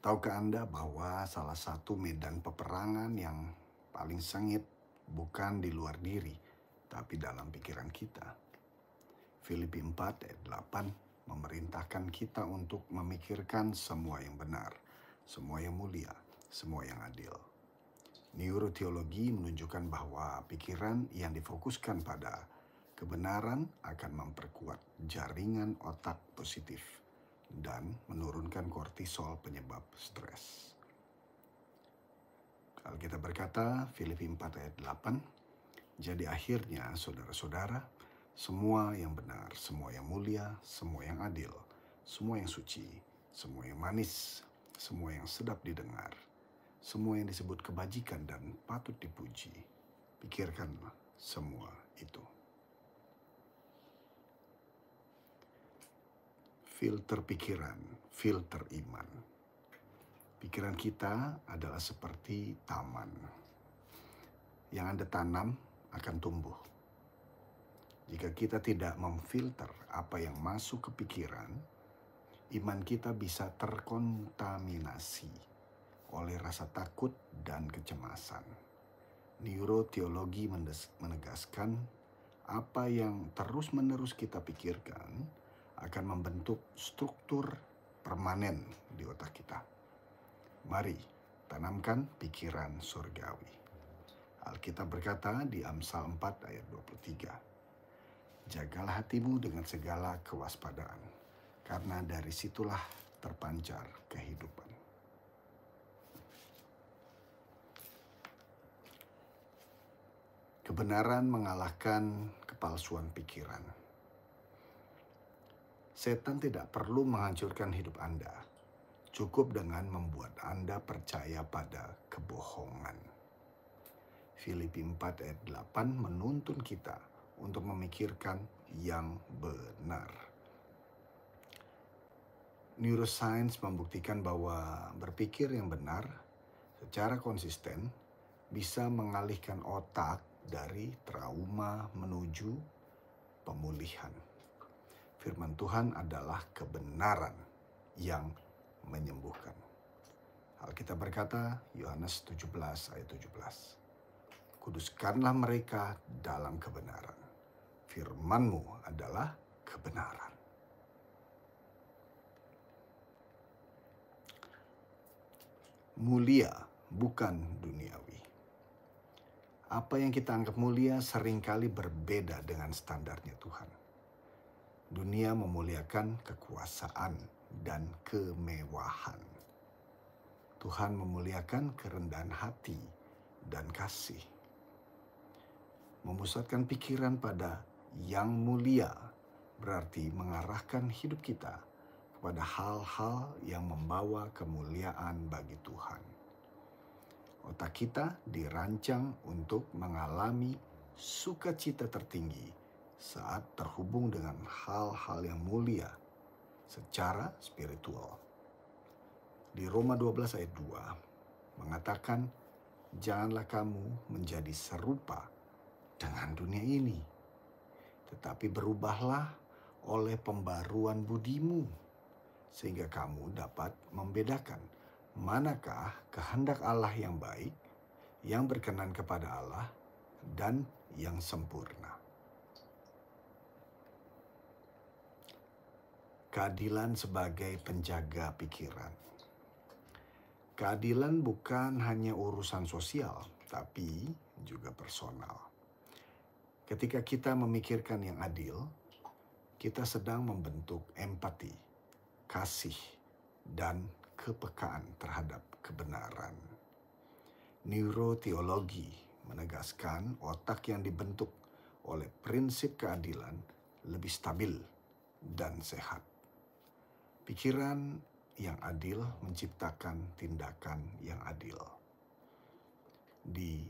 Tahukah Anda bahwa salah satu medan peperangan yang paling sengit bukan di luar diri, tapi dalam pikiran kita? Filipi 4 ayat 8 memerintahkan kita untuk memikirkan semua yang benar, semua yang mulia, semua yang adil. Neuroteologi menunjukkan bahwa pikiran yang difokuskan pada kebenaran akan memperkuat jaringan otak positif dan menurunkan kortisol penyebab stres. Alkitab berkata, Filipi 4 ayat 8, jadi akhirnya saudara-saudara, semua yang benar, semua yang mulia, semua yang adil, semua yang suci, semua yang manis, semua yang sedap didengar, semua yang disebut kebajikan dan patut dipuji, pikirkanlah semua itu. Filter pikiran, filter iman. Pikiran kita adalah seperti taman. Yang Anda tanam akan tumbuh. Jika kita tidak memfilter apa yang masuk ke pikiran, iman kita bisa terkontaminasi oleh rasa takut dan kecemasan. Neuroteologi menegaskan apa yang terus-menerus kita pikirkan akan membentuk struktur permanen di otak kita. Mari tanamkan pikiran surgawi. Alkitab berkata di Amsal 4 ayat 23, jagalah hatimu dengan segala kewaspadaan, karena dari situlah terpancar kehidupan. Kebenaran mengalahkan kepalsuan pikiran. Setan tidak perlu menghancurkan hidup Anda. Cukup dengan membuat Anda percaya pada kebohongan. Filipi 4 ayat 8 menuntun kita untuk memikirkan yang benar. Neuroscience membuktikan bahwa berpikir yang benar secara konsisten bisa mengalihkan otak dari trauma menuju pemulihan. Firman Tuhan adalah kebenaran yang menyembuhkan. Alkitab berkata, Yohanes 17 ayat 17, kuduskanlah mereka dalam kebenaran. Firman-Mu adalah kebenaran. Mulia bukan duniawi. Apa yang kita anggap mulia seringkali berbeda dengan standarnya Tuhan. Dunia memuliakan kekuasaan dan kemewahan. Tuhan memuliakan kerendahan hati dan kasih. Memusatkan pikiran pada yang mulia berarti mengarahkan hidup kita kepada hal-hal yang membawa kemuliaan bagi Tuhan. Otak kita dirancang untuk mengalami sukacita tertinggi saat terhubung dengan hal-hal yang mulia secara spiritual. Di Roma 12 ayat 2 mengatakan, janganlah kamu menjadi serupa dengan dunia ini, tetapi berubahlah oleh pembaruan budimu, sehingga kamu dapat membedakan manakah kehendak Allah yang baik, yang berkenan kepada Allah, dan yang sempurna. Keadilan sebagai penjaga pikiran. Keadilan bukan hanya urusan sosial, tapi juga personal. Ketika kita memikirkan yang adil, kita sedang membentuk empati, kasih, dan kepekaan terhadap kebenaran. Neuroteologi menegaskan otak yang dibentuk oleh prinsip keadilan lebih stabil dan sehat. Pikiran yang adil menciptakan tindakan yang adil. Di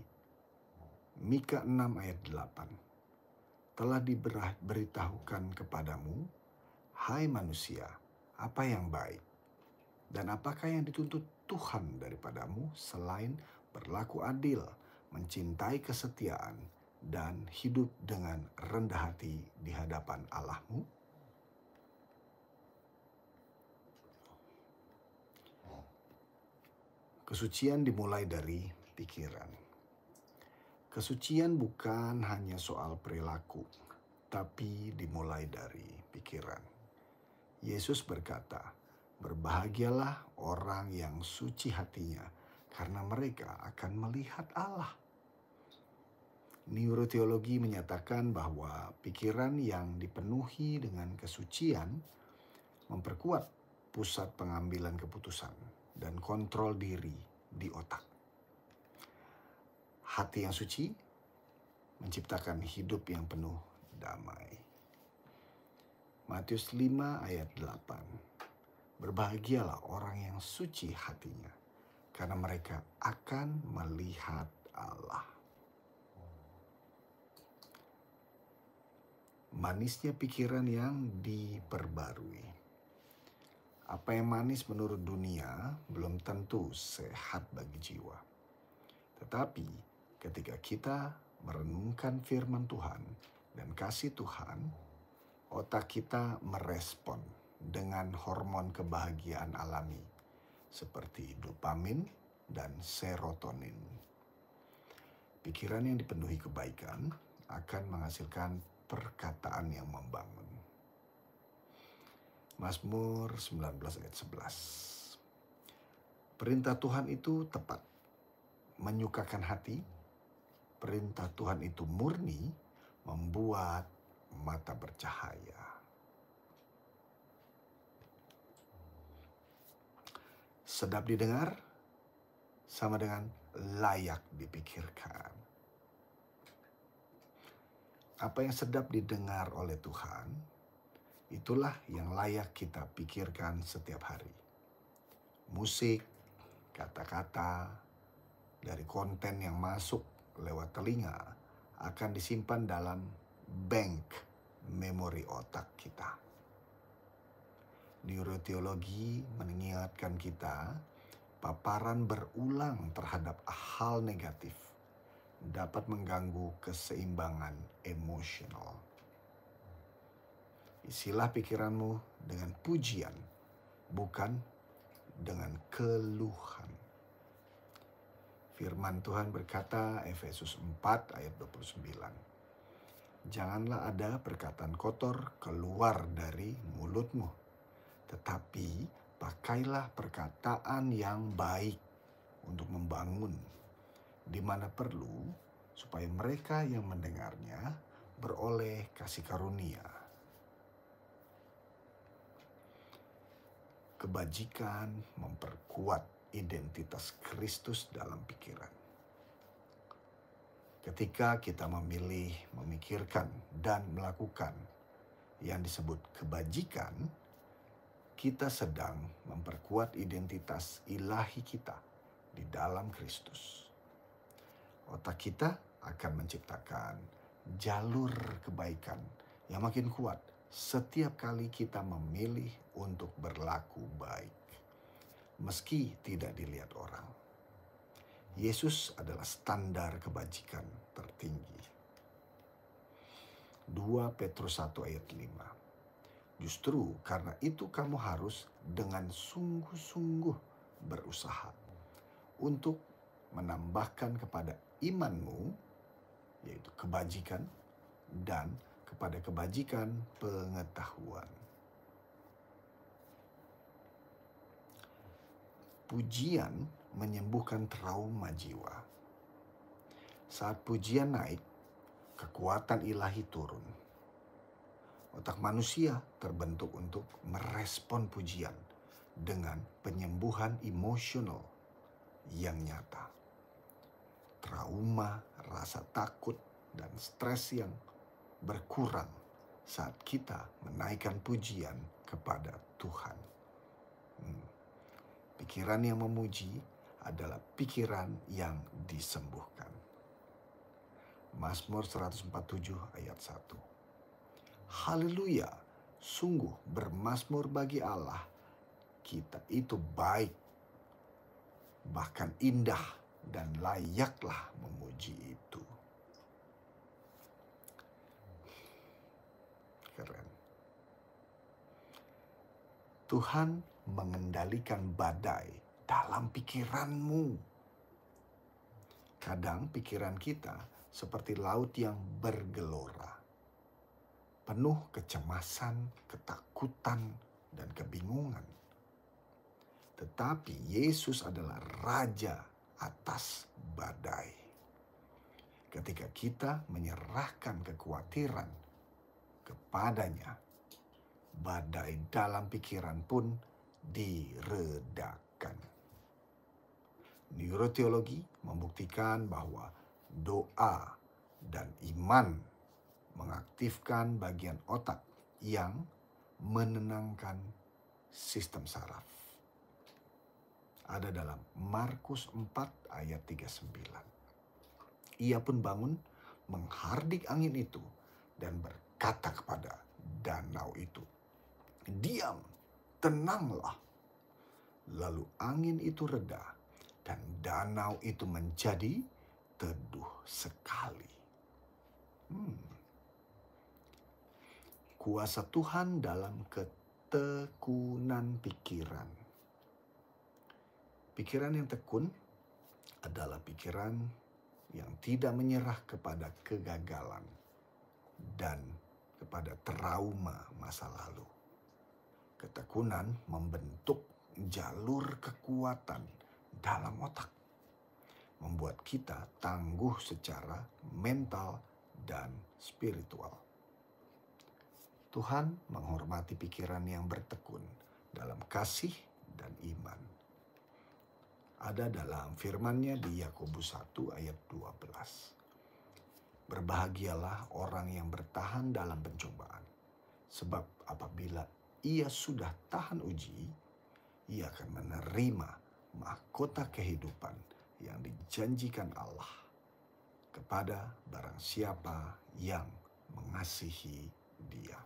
Mika 6 ayat 8, telah diberitahukan kepadamu, hai manusia, apa yang baik, dan apakah yang dituntut Tuhan daripadamu selain berlaku adil, mencintai kesetiaan, dan hidup dengan rendah hati di hadapan Allahmu? Kesucian dimulai dari pikiran. Kesucian bukan hanya soal perilaku, tapi dimulai dari pikiran. Yesus berkata, "Berbahagialah orang yang suci hatinya, karena mereka akan melihat Allah." Neuroteologi menyatakan bahwa pikiran yang dipenuhi dengan kesucian memperkuat pusat pengambilan keputusan dan kontrol diri di otak. Hati yang suci menciptakan hidup yang penuh damai. Matius 5 ayat 8. Berbahagialah orang yang suci hatinya, karena mereka akan melihat Allah. Manisnya pikiran yang diperbarui. Apa yang manis menurut dunia belum tentu sehat bagi jiwa. Tetapi ketika kita merenungkan firman Tuhan dan kasih Tuhan, otak kita merespon dengan hormon kebahagiaan alami seperti dopamin dan serotonin. Pikiran yang dipenuhi kebaikan akan menghasilkan perkataan yang membangun. Mazmur 19 ayat 11. Perintah Tuhan itu tepat, menyukakan hati. Perintah Tuhan itu murni, membuat mata bercahaya. Sedap didengar sama dengan layak dipikirkan. Apa yang sedap didengar oleh Tuhan, itulah yang layak kita pikirkan setiap hari. Musik, kata-kata, dari konten yang masuk lewat telinga akan disimpan dalam bank memori otak kita. Neuroteologi mengingatkan kita, paparan berulang terhadap hal negatif dapat mengganggu keseimbangan emosional. Isilah pikiranmu dengan pujian, bukan dengan keluhan. Firman Tuhan berkata, Efesus 4 ayat 29. Janganlah ada perkataan kotor keluar dari mulutmu, tetapi pakailah perkataan yang baik untuk membangun, di mana perlu, supaya mereka yang mendengarnya beroleh kasih karunia. Kebajikan memperkuat identitas Kristus dalam pikiran. Ketika kita memilih, memikirkan, dan melakukan yang disebut kebajikan, kita sedang memperkuat identitas ilahi kita di dalam Kristus. Otak kita akan menciptakan jalur kebaikan yang makin kuat setiap kali kita memilih untuk berlaku baik, meski tidak dilihat orang. Yesus adalah standar kebajikan tertinggi. 2 Petrus 1 ayat 5. Justru karena itu kamu harus dengan sungguh-sungguh berusaha untuk menambahkan kepada imanmu, yaitu kebajikan, dan kepada kebajikan pengetahuan. Pujian menyembuhkan trauma jiwa. Saat pujian naik, kekuatan ilahi turun. Otak manusia terbentuk untuk merespon pujian dengan penyembuhan emosional yang nyata. Trauma, rasa takut, dan stres yang berkurang saat kita menaikkan pujian kepada Tuhan. Pikiran yang memuji adalah pikiran yang disembuhkan. Mazmur 147 ayat 1. Haleluya, sungguh bermazmur bagi Allah. Kita itu baik, bahkan indah, dan layaklah memuji itu. Keren. Tuhan mengendalikan badai dalam pikiranmu. Kadang pikiran kita seperti laut yang bergelora, penuh kecemasan, ketakutan, dan kebingungan. Tetapi Yesus adalah Raja atas badai. Ketika kita menyerahkan kekhawatiran kepadanya, badai dalam pikiran pun diredakan. Neuroteologi membuktikan bahwa doa dan iman mengaktifkan bagian otak yang menenangkan sistem saraf. Ada dalam Markus 4 ayat 39. Ia pun bangun, menghardik angin itu, dan berkata kepada danau itu, "Diam, tenanglah." Lalu angin itu reda, dan danau itu menjadi teduh sekali. Kuasa Tuhan dalam ketekunan pikiran. Pikiran yang tekun adalah pikiran yang tidak menyerah kepada kegagalan dan kepada trauma masa lalu. Ketekunan membentuk jalur kekuatan dalam otak, membuat kita tangguh secara mental dan spiritual. Tuhan menghormati pikiran yang bertekun dalam kasih dan iman. Ada dalam firman-Nya di Yakobus 1 ayat 12. Berbahagialah orang yang bertahan dalam pencobaan, sebab apabila ia sudah tahan uji, ia akan menerima mahkota kehidupan yang dijanjikan Allah kepada barang siapa yang mengasihi Dia.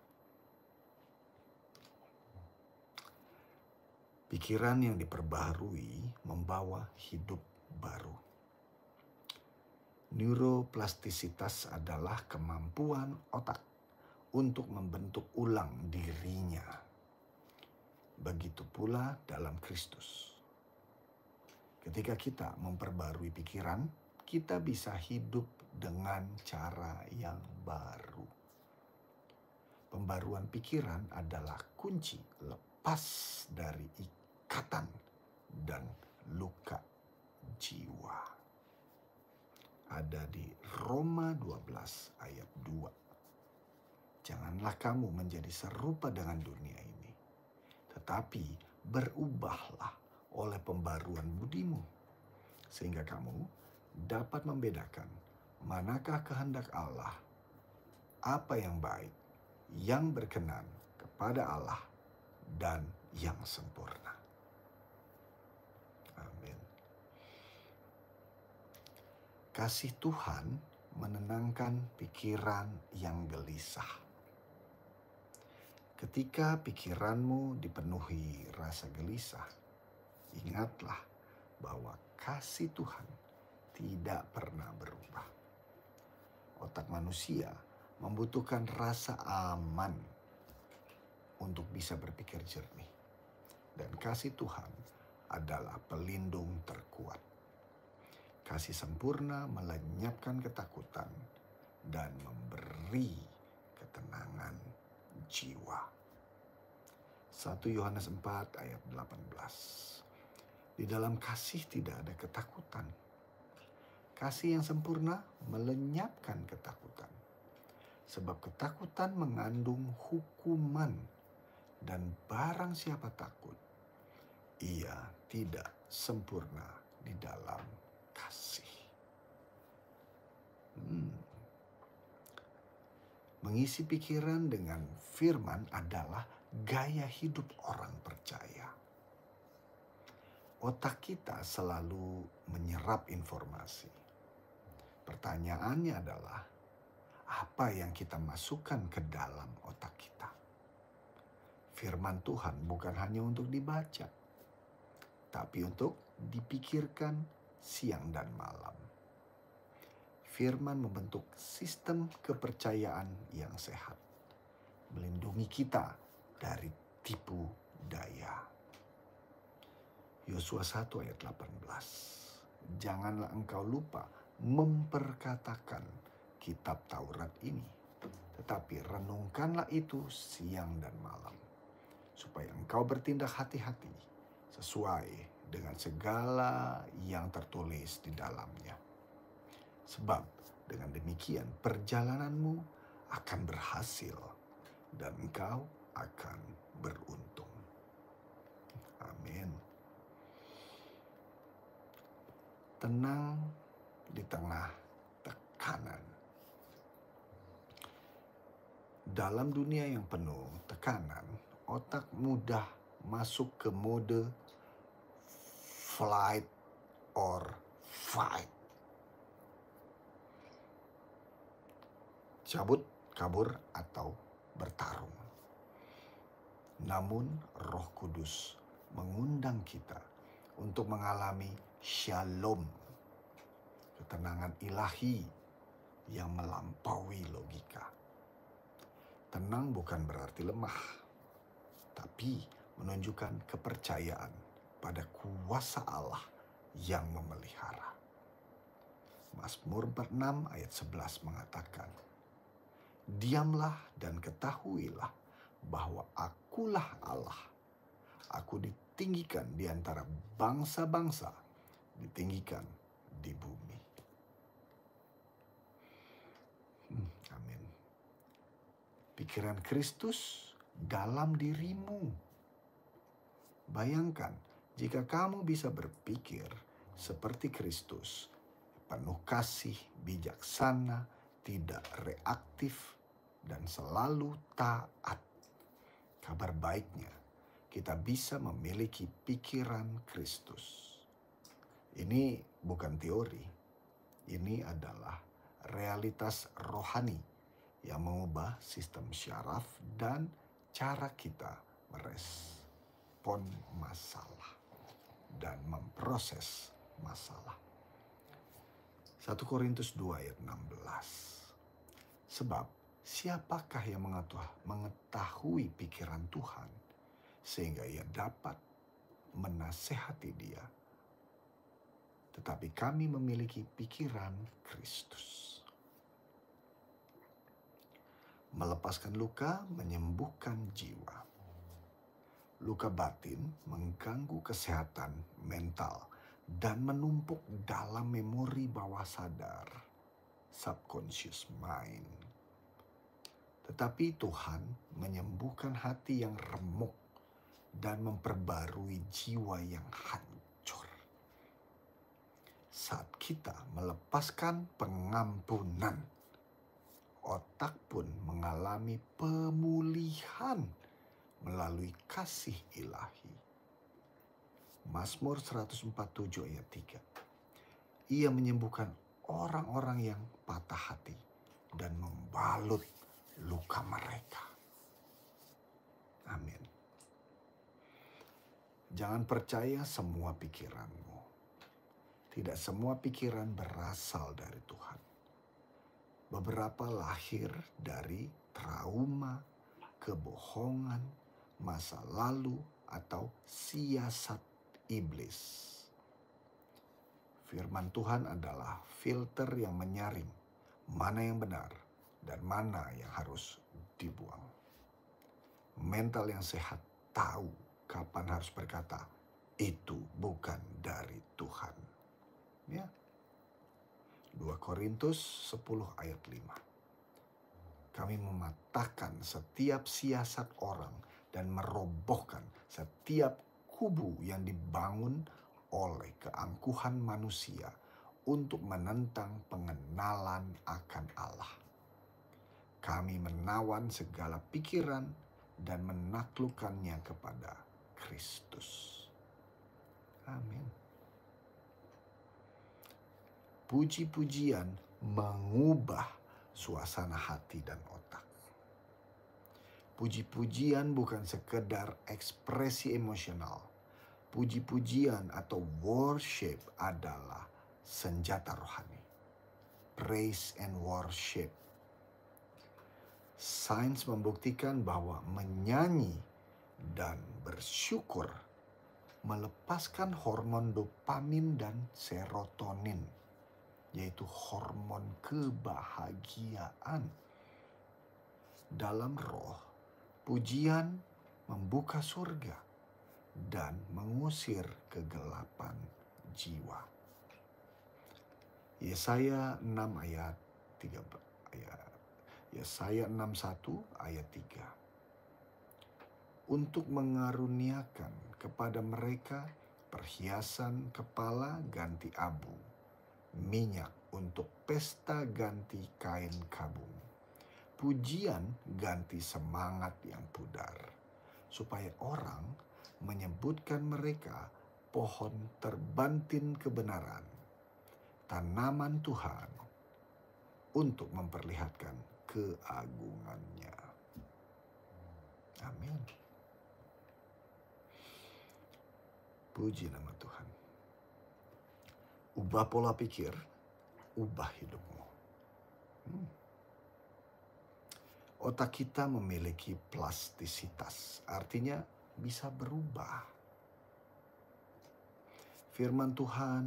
Pikiran yang diperbaharui membawa hidup baru. Neuroplastisitas adalah kemampuan otak untuk membentuk ulang dirinya. Begitu pula dalam Kristus. Ketika kita memperbarui pikiran, kita bisa hidup dengan cara yang baru. Pembaruan pikiran adalah kunci lepas dari ikatan dan luka jiwa. Ada di Roma 12 ayat 2. Janganlah kamu menjadi serupa dengan dunia ini, tetapi berubahlah oleh pembaruan budimu, sehingga kamu dapat membedakan manakah kehendak Allah, apa yang baik, yang berkenan kepada Allah, dan yang sempurna. Amin. Kasih Tuhan menenangkan pikiran yang gelisah. Ketika pikiranmu dipenuhi rasa gelisah, ingatlah bahwa kasih Tuhan tidak pernah berubah. Otak manusia membutuhkan rasa aman untuk bisa berpikir jernih. Dan kasih Tuhan adalah pelindung terkuat. Kasih sempurna melenyapkan ketakutan dan memberi ketenangan jiwa. 1 Yohanes 4 ayat 18. Di dalam kasih tidak ada ketakutan. Kasih yang sempurna melenyapkan ketakutan. Sebab ketakutan mengandung hukuman, dan barang siapa takut, ia tidak sempurna di dalam kasih. Mengisi pikiran dengan firman adalah gaya hidup orang percaya. Otak kita selalu menyerap informasi. Pertanyaannya adalah, apa yang kita masukkan ke dalam otak kita? Firman Tuhan bukan hanya untuk dibaca, tapi untuk dipikirkan siang dan malam. Firman membentuk sistem kepercayaan yang sehat, melindungi kita dari tipu daya. Yosua 1 ayat 18. Janganlah engkau lupa memperkatakan kitab Taurat ini, tetapi renungkanlah itu siang dan malam, supaya engkau bertindak hati-hati sesuai dengan segala yang tertulis di dalamnya. Sebab dengan demikian perjalananmu akan berhasil dan engkau akan beruntung. Amin. Tenang di tengah tekanan. Dalam dunia yang penuh tekanan, otak mudah masuk ke mode flight or fight. Cabut, kabur, atau bertarung. Namun Roh Kudus mengundang kita untuk mengalami shalom, ketenangan ilahi yang melampaui logika. Tenang bukan berarti lemah, tapi menunjukkan kepercayaan pada kuasa Allah yang memelihara. Mazmur 46 ayat 11 mengatakan, diamlah dan ketahuilah bahwa akulah Allah. Aku ditinggikan di antara bangsa-bangsa, ditinggikan di bumi. Amin. Pikiran Kristus dalam dirimu. Bayangkan jika kamu bisa berpikir seperti Kristus, penuh kasih, bijaksana, tidak reaktif, dan selalu taat. Kabar baiknya, kita bisa memiliki pikiran Kristus. Ini bukan teori, ini adalah realitas rohani yang mengubah sistem syaraf dan cara kita merespon masalah dan memproses masalah. 1 Korintus 2 ayat 16. Sebab siapakah yang mengetahui pikiran Tuhan sehingga ia dapat menasehati dia? Tetapi kami memiliki pikiran Kristus. Melepaskan luka, menyembuhkan jiwa. Luka batin mengganggu kesehatan mental dan menumpuk dalam memori bawah sadar, subconscious mind. Tetapi Tuhan menyembuhkan hati yang remuk dan memperbarui jiwa yang hancur. Saat kita melepaskan pengampunan, otak pun mengalami pemulihan melalui kasih ilahi. Mazmur 147 ayat 3. Ia menyembuhkan orang-orang yang patah hati dan membalut luka mereka. Amin. Jangan percaya semua pikiranmu. Tidak semua pikiran berasal dari Tuhan. Beberapa lahir dari trauma, kebohongan, masa lalu, atau siasat iblis. Firman Tuhan adalah filter yang menyaring mana yang benar dan mana yang harus dibuang. Mental yang sehat tahu kapan harus berkata, itu bukan dari Tuhan. Ya. 2 Korintus 10 ayat 5. Kami mematahkan setiap siasat orang dan merobohkan setiap kubu yang dibangun oleh keangkuhan manusia untuk menentang pengenalan akan Allah. Kami menawan segala pikiran dan menaklukkannya kepada Kristus. Amin. Puji-pujian mengubah suasana hati dan otak. Puji-pujian bukan sekedar ekspresi emosional. Puji-pujian atau worship adalah senjata rohani. Praise and worship. Sains membuktikan bahwa menyanyi dan bersyukur melepaskan hormon dopamin dan serotonin, yaitu hormon kebahagiaan. Dalam roh, pujian membuka surga dan mengusir kegelapan jiwa. Yesaya 6 ayat 3 Yesaya 61 ayat 3. Untuk mengaruniakan kepada mereka perhiasan kepala ganti abu, minyak untuk pesta ganti kain kabung, pujian ganti semangat yang pudar, supaya orang menyebutkan mereka pohon terbantin kebenaran, tanaman Tuhan, untuk memperlihatkan keagungannya. Amin. Puji nama Tuhan. Ubah pola pikir, ubah hidupmu. Otak kita memiliki plastisitas, artinya bisa berubah. Firman Tuhan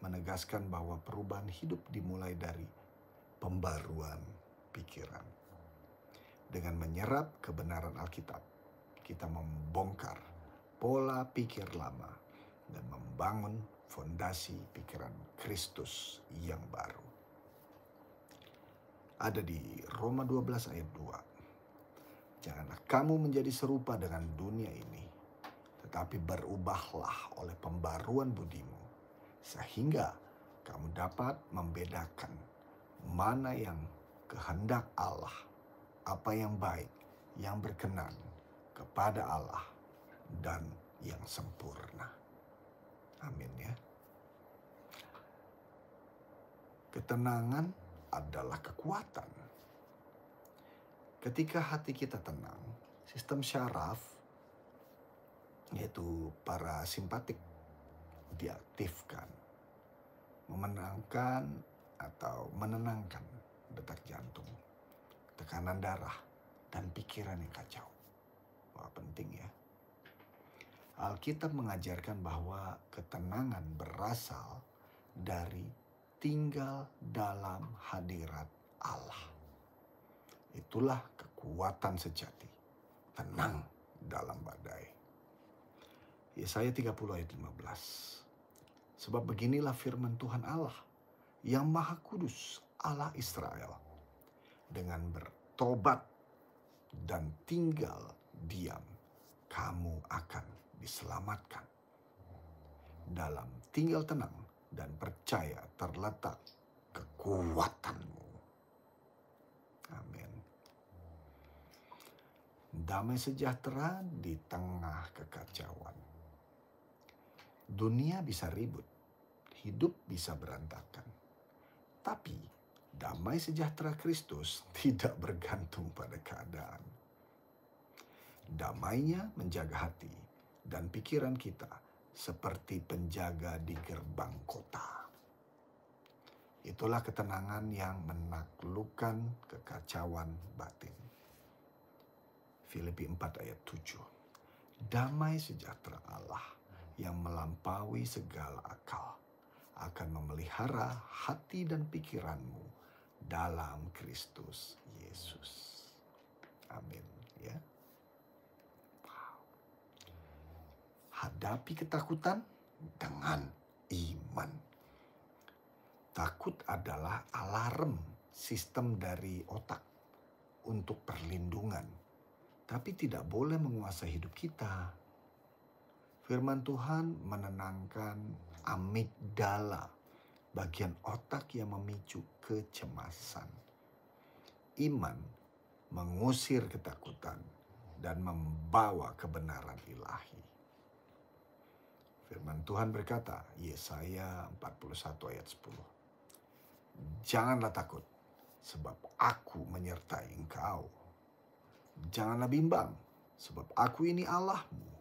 menegaskan bahwa perubahan hidup dimulai dari pembaruan pikiran. Dengan menyerap kebenaran Alkitab, kita membongkar pola pikir lama dan membangun fondasi pikiran Kristus yang baru. Ada di Roma 12 ayat 2. Janganlah kamu menjadi serupa dengan dunia ini, tetapi berubahlah oleh pembaruan budimu, sehingga kamu dapat membedakan mana yang kehendak Allah, apa yang baik, yang berkenan kepada Allah, dan yang sempurna. Amin ya. Ketenangan adalah kekuatan. Ketika hati kita tenang, sistem syaraf, yaitu parasimpatik, diaktifkan, menenangkan detak jantung, tekanan darah, dan pikiran yang kacau. Wah, penting ya. Alkitab mengajarkan bahwa ketenangan berasal dari tinggal dalam hadirat Allah. Itulah kekuatan sejati, tenang dalam badai. Yesaya 30 ayat 15. Sebab beginilah firman Tuhan Allah, yang Maha Kudus, Allah Israel. Dengan bertobat dan tinggal diam, kamu akan diselamatkan. Dalam tinggal tenang dan percaya terletak kekuatanmu. Amin. Damai sejahtera di tengah kekacauan. Dunia bisa ribut, hidup bisa berantakan. Tapi damai sejahtera Kristus tidak bergantung pada keadaan. Damainya menjaga hati dan pikiran kita seperti penjaga di gerbang kota. Itulah ketenangan yang menaklukkan kekacauan batin. Filipi 4 ayat 7. Damai sejahtera Allah yang melampaui segala akal akan memelihara hati dan pikiranmu dalam Kristus Yesus. Amin ya. Hadapi ketakutan dengan iman. Takut adalah alarm sistem dari otak untuk perlindungan, tapi tidak boleh menguasai hidup kita. Firman Tuhan menenangkan amigdala, bagian otak yang memicu kecemasan. Iman mengusir ketakutan dan membawa kebenaran ilahi. Firman Tuhan berkata, Yesaya 41 ayat 10. Janganlah takut, sebab aku menyertai engkau. Janganlah bimbang, sebab aku ini Allahmu.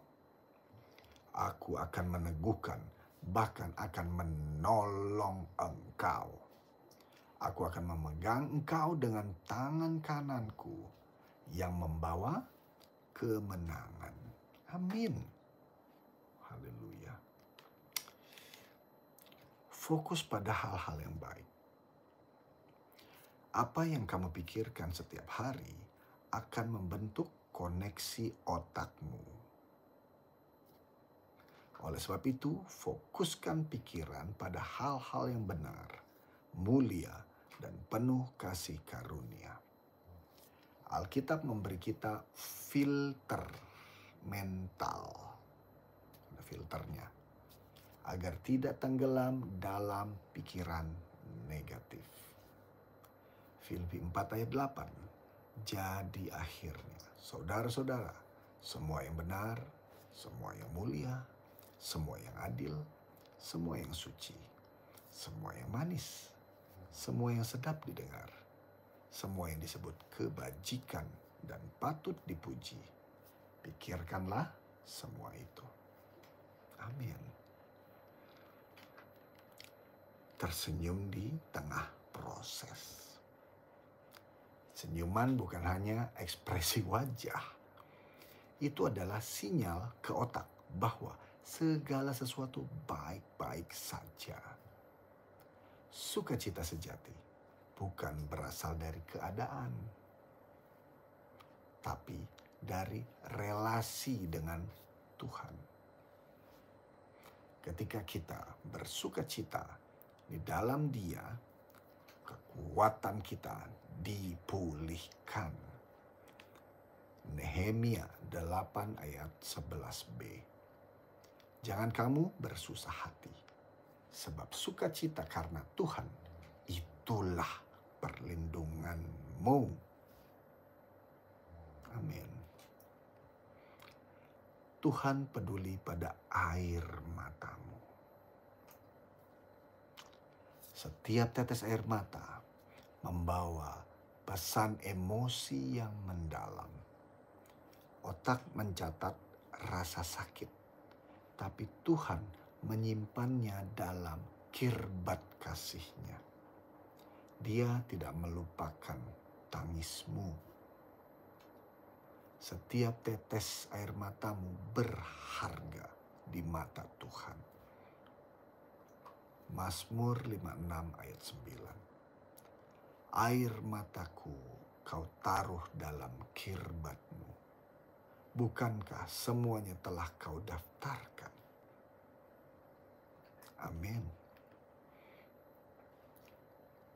Aku akan meneguhkan, bahkan akan menolong engkau. Aku akan memegang engkau dengan tangan kananku yang membawa kemenangan. Amin. Fokus pada hal-hal yang baik. Apa yang kamu pikirkan setiap hari akan membentuk koneksi otakmu. Oleh sebab itu, fokuskan pikiran pada hal-hal yang benar, mulia, dan penuh kasih karunia. Alkitab memberi kita filter mental, ada filternya, agar tidak tenggelam dalam pikiran negatif. Filipi 4 ayat 8. Jadi akhirnya, saudara-saudara, semua yang benar, semua yang mulia, semua yang adil, semua yang suci, semua yang manis, semua yang sedap didengar, semua yang disebut kebajikan dan patut dipuji, pikirkanlah semua itu. Amin. Tersenyum di tengah proses. Senyuman bukan hanya ekspresi wajah. Itu adalah sinyal ke otak bahwa segala sesuatu baik-baik saja. Sukacita sejati bukan berasal dari keadaan, tapi dari relasi dengan Tuhan. Ketika kita bersukacita di dalam Dia, kekuatan kita dipulihkan. Nehemia 8 ayat 11b. Jangan kamu bersusah hati, sebab sukacita karena Tuhan itulah perlindunganmu. Amin. Tuhan peduli pada air matamu. Setiap tetes air mata membawa pesan emosi yang mendalam. Otak mencatat rasa sakit, tapi Tuhan menyimpannya dalam kirbat kasih-Nya. Dia tidak melupakan tangismu. Setiap tetes air matamu berharga di mata Tuhan. Mazmur 56 ayat 9. Air mataku kau taruh dalam kirbatmu. Bukankah semuanya telah kau daftarkan? Amin.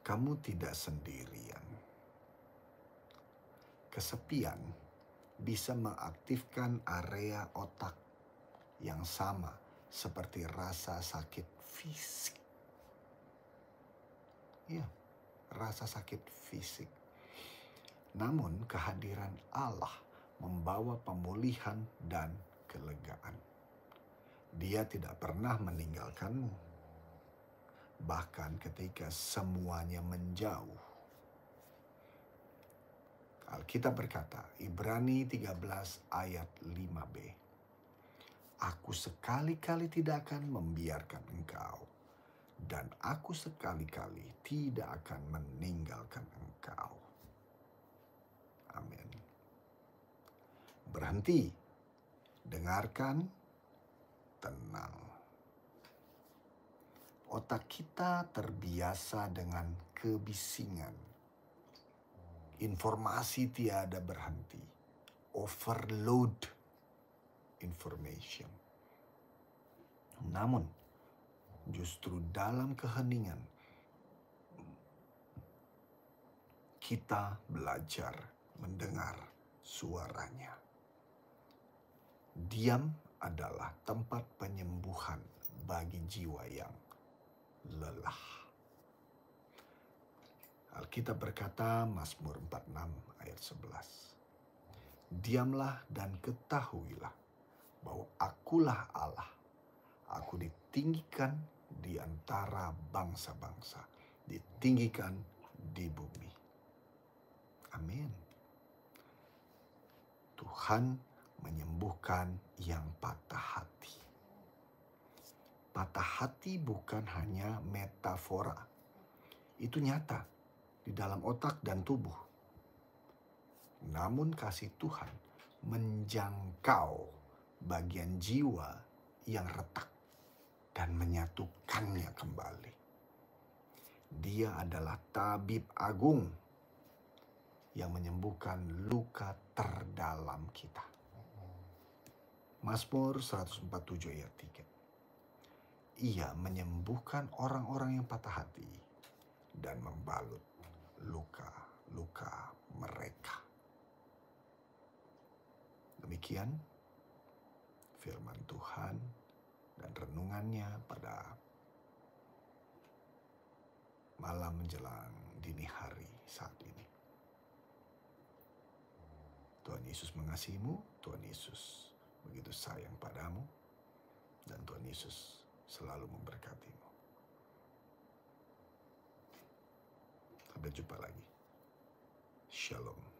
Kamu tidak sendirian. Kesepian bisa mengaktifkan area otak yang sama seperti rasa sakit fisik. Ya, rasa sakit fisik. Namun kehadiran Allah membawa pemulihan dan kelegaan. Dia tidak pernah meninggalkanmu, bahkan ketika semuanya menjauh. Alkitab berkata, Ibrani 13 ayat 5b. Aku sekali-kali tidak akan membiarkan engkau, dan aku sekali-kali tidak akan meninggalkan engkau. Amin. Berhenti, dengarkan, tenang. Otak kita terbiasa dengan kebisingan. Informasi tiada berhenti. Overload information. Namun, justru dalam keheningan, kita belajar mendengar suaranya. Diam adalah tempat penyembuhan bagi jiwa yang lelah. Alkitab berkata, Mazmur 46 ayat 11. Diamlah dan ketahuilah bahwa akulah Allah. Aku ditinggikan di antara bangsa-bangsa, ditinggikan di bumi. Amin. Tuhan menyembuhkan yang patah hati. Patah hati bukan hanya metafora. Itu nyata di dalam otak dan tubuh. Namun kasih Tuhan menjangkau bagian jiwa yang retak dan menyatukannya kembali. Dia adalah tabib agung yang menyembuhkan luka terdalam kita. Mazmur 147 ayat 3. Ia menyembuhkan orang-orang yang patah hati dan membalut luka-luka mereka. Demikian firman Tuhan dan renungannya pada malam menjelang dini hari saat ini. Tuhan Yesus mengasihimu, Tuhan Yesus begitu sayang padamu, dan Tuhan Yesus selalu memberkatimu. Sampai jumpa lagi. Shalom.